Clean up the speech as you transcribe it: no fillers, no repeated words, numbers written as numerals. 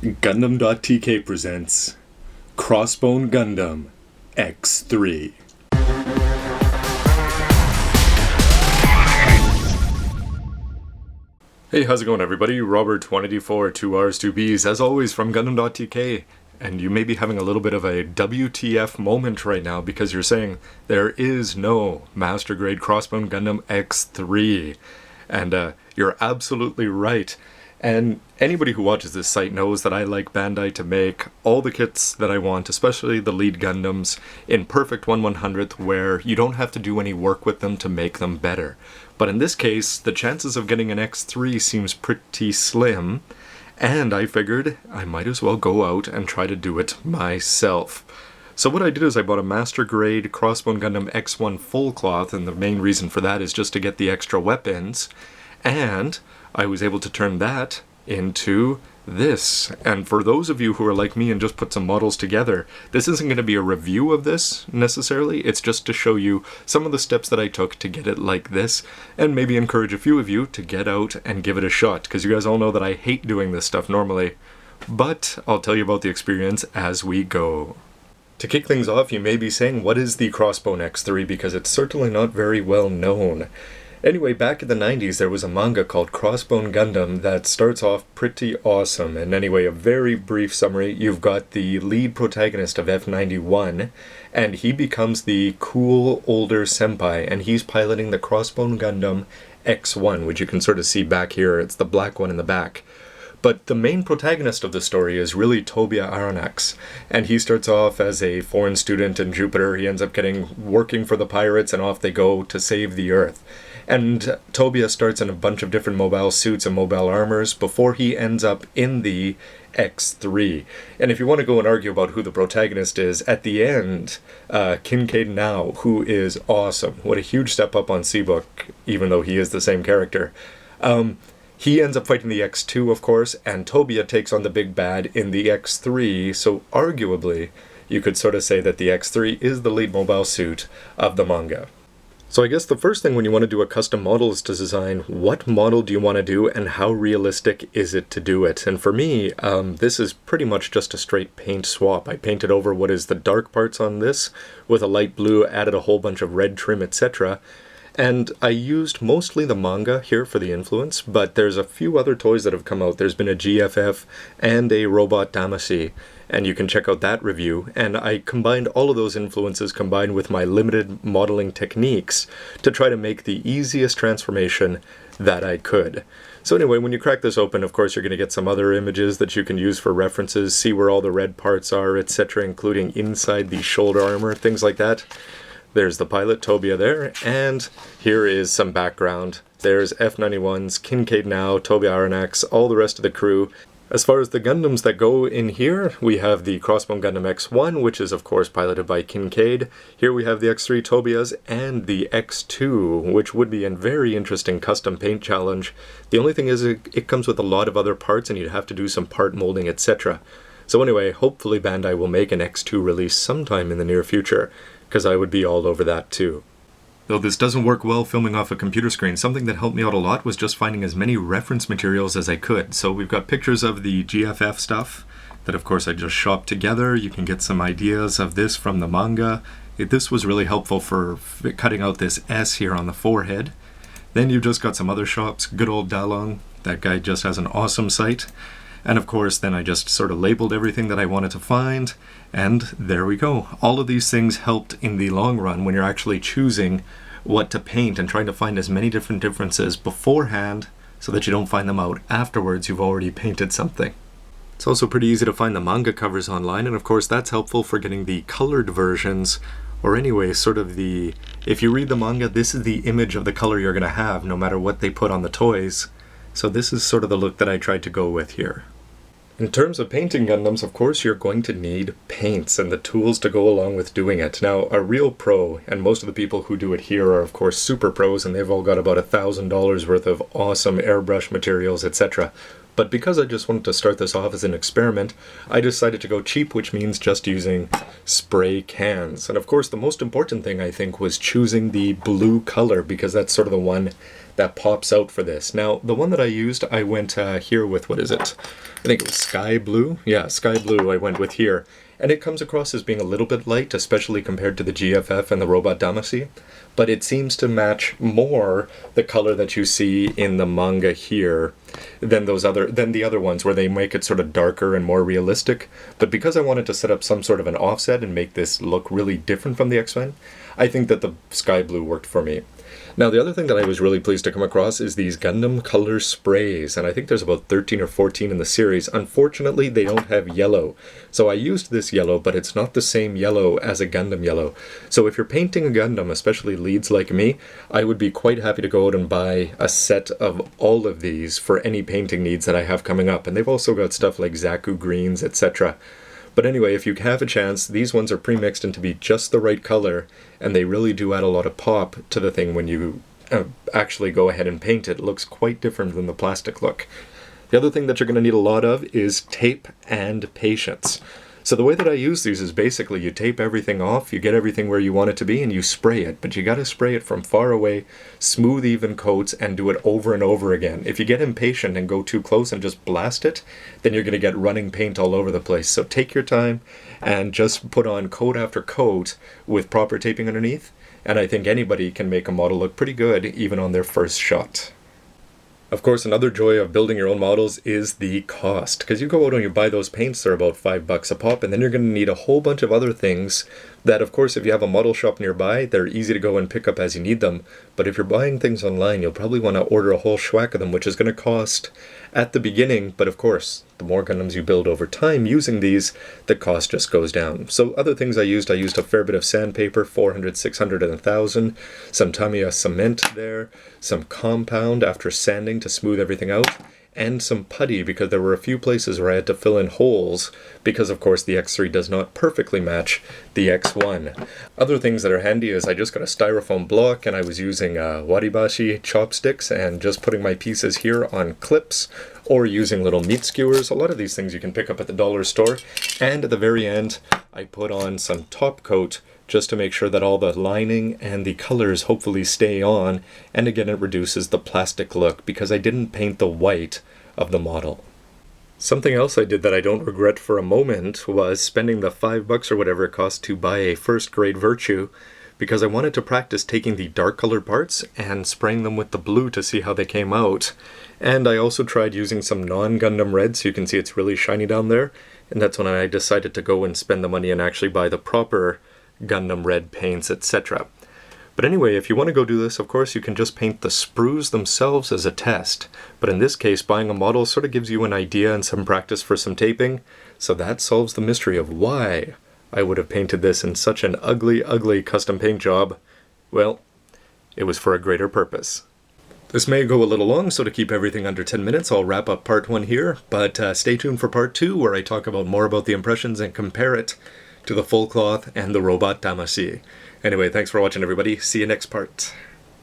Gundam.tk presents Crossbone Gundam X3. Hey, how's it going everybody? Robert184, 2 R's, 2 B's, as always from Gundam.tk. And you may be having a little bit of a WTF moment right now because you're saying there is no Master Grade Crossbone Gundam X3. And you're absolutely right. And anybody who watches this site knows that I like Bandai to make all the kits that I want, especially the lead Gundams, in perfect 1/100th where you don't have to do any work with them to make them better. But in this case, the chances of getting an X3 seems pretty slim, and I figured I might as well go out and try to do it myself. So what I did is I bought a Master Grade Crossbone Gundam X1 full cloth, and the main reason for that is just to get the extra weapons, and I was able to turn that into this. And for those of you who are like me and just put some models together, this isn't going to be a review of this necessarily, it's just to show you some of the steps that I took to get it like this, and maybe encourage a few of you to get out and give it a shot, because you guys all know that I hate doing this stuff normally, but I'll tell you about the experience as we go. To kick things off, you may be saying, what is the Crossbone X3, because it's certainly not very well known. Anyway, back in the 90s there was a manga called Crossbone Gundam that starts off pretty awesome. And anyway, a very brief summary, you've got the lead protagonist of F91, and he becomes the cool older senpai, and he's piloting the Crossbone Gundam X1, which you can sort of see back here, it's the black one in the back. But the main protagonist of the story is really Tobiya Aranax, and he starts off as a foreign student in Jupiter. He ends up working for the pirates, and off they go to save the Earth. And Tobiya starts in a bunch of different mobile suits and mobile armors before he ends up in the X3. And if you want to go and argue about who the protagonist is, at the end, Kincaid Now, who is awesome. What a huge step up on C-Book, even though he is the same character. He ends up fighting the X2, of course, and Tobiya takes on the big bad in the X3, so arguably, you could sort of say that the X3 is the lead mobile suit of the manga. So I guess the first thing when you want to do a custom model is to design what model do you want to do and how realistic is it to do it. And for me, this is pretty much just a straight paint swap. I painted over what is the dark parts on this with a light blue, added a whole bunch of red trim, etc. And I used mostly the manga here for the influence, but there's a few other toys that have come out. There's been a GFF and a Robot Damacy, and you can check out that review. And I combined all of those influences combined with my limited modeling techniques to try to make the easiest transformation that I could. So anyway, when you crack this open, of course, you're going to get some other images that you can use for references, see where all the red parts are, etc., including inside the shoulder armor, things like that. There's the pilot, Tobiya there, and here is some background. There's F91's Kincaid Now, Tobiya Aranax, all the rest of the crew. As far as the Gundams that go in here, we have the Crossbone Gundam X1, which is of course piloted by Kincaid. Here we have the X3 Tobiyas and the X2, which would be a very interesting custom paint challenge. The only thing is it comes with a lot of other parts and you'd have to do some part molding, etc. So anyway, hopefully Bandai will make an X2 release sometime in the near future, because I would be all over that too. Though this doesn't work well filming off a computer screen, something that helped me out a lot was just finding as many reference materials as I could. So we've got pictures of the GFF stuff that of course I just shopped together. You can get some ideas of this from the manga. This was really helpful for cutting out this S here on the forehead. Then you've just got some other shops. Good old Dalong, that guy just has an awesome site. And of course, then I just sort of labeled everything that I wanted to find, and there we go. All of these things helped in the long run when you're actually choosing what to paint and trying to find as many different differences beforehand so that you don't find them out afterwards you've already painted something. It's also pretty easy to find the manga covers online, and of course that's helpful for getting the colored versions, or anyway, sort of if you read the manga, this is the image of the color you're going to have no matter what they put on the toys. So this is sort of the look that I tried to go with here. In terms of painting Gundams, of course, you're going to need paints and the tools to go along with doing it. Now, a real pro, and most of the people who do it here are, of course, super pros, and they've all got about $1,000 worth of awesome airbrush materials, etc. But because I just wanted to start this off as an experiment, I decided to go cheap, which means just using spray cans. And of course, the most important thing, I think, was choosing the blue color, because that's sort of the one that pops out for this. Now, the one that I used, I went here with, what is it? I think it was sky blue. Yeah, sky blue I went with here. And it comes across as being a little bit light, especially compared to the GFF and the Robot Damacy. But it seems to match more the color that you see in the manga here than the other ones where they make it sort of darker and more realistic. But because I wanted to set up some sort of an offset and make this look really different from the X-Men, I think that the sky blue worked for me. Now, the other thing that I was really pleased to come across is these Gundam color sprays, and I think there's about 13 or 14 in the series. Unfortunately, they don't have yellow. So I used this yellow, but it's not the same yellow as a Gundam yellow. So if you're painting a Gundam, especially leads like me, I would be quite happy to go out and buy a set of all of these for any painting needs that I have coming up. And they've also got stuff like Zaku greens, etc. But anyway, if you have a chance, these ones are pre-mixed into be just the right color, and they really do add a lot of pop to the thing when you actually go ahead and paint it. It looks quite different than the plastic look. The other thing that you're going to need a lot of is tape and patience. So the way that I use these is basically you tape everything off, you get everything where you want it to be, and you spray it. But you got to spray it from far away, smooth even coats, and do it over and over again. If you get impatient and go too close and just blast it, then you're going to get running paint all over the place. So take your time and just put on coat after coat with proper taping underneath, and I think anybody can make a model look pretty good even on their first shot. Of course, another joy of building your own models is the cost, because you go out and you buy those paints, they're about $5 a pop, and then you're going to need a whole bunch of other things that, of course, if you have a model shop nearby, they're easy to go and pick up as you need them. But if you're buying things online, you'll probably want to order a whole schwack of them, which is going to cost at the beginning, but of course, the more Gundams you build over time using these, the cost just goes down. So other things I used a fair bit of sandpaper, 400, 600, and 1,000, some Tamiya cement there, some compound after sanding to smooth everything out, and some putty because there were a few places where I had to fill in holes because, of course, the X3 does not perfectly match the X1. Other things that are handy is I just got a styrofoam block and I was using waribashi chopsticks and just putting my pieces here on clips or using little meat skewers. A lot of these things you can pick up at the dollar store. And at the very end, I put on some top coat just to make sure that all the lining and the colors hopefully stay on, and again it reduces the plastic look because I didn't paint the white of the model. Something else I did that I don't regret for a moment was spending the $5 or whatever it cost to buy a first grade Virtue, because I wanted to practice taking the dark colored parts and spraying them with the blue to see how they came out. And I also tried using some non-Gundam red, so you can see it's really shiny down there, and that's when I decided to go and spend the money and actually buy the proper Gundam red paints, etc. But anyway, if you want to go do this, of course, you can just paint the sprues themselves as a test. But in this case, buying a model sort of gives you an idea and some practice for some taping. So that solves the mystery of why I would have painted this in such an ugly, ugly custom paint job. Well, it was for a greater purpose. This may go a little long, so to keep everything under 10 minutes, I'll wrap up part 1 here. But stay tuned for part 2, where I talk about more about the impressions and compare it to the full cloth and the Robot Damacy. Anyway, thanks for watching, everybody. See you next part.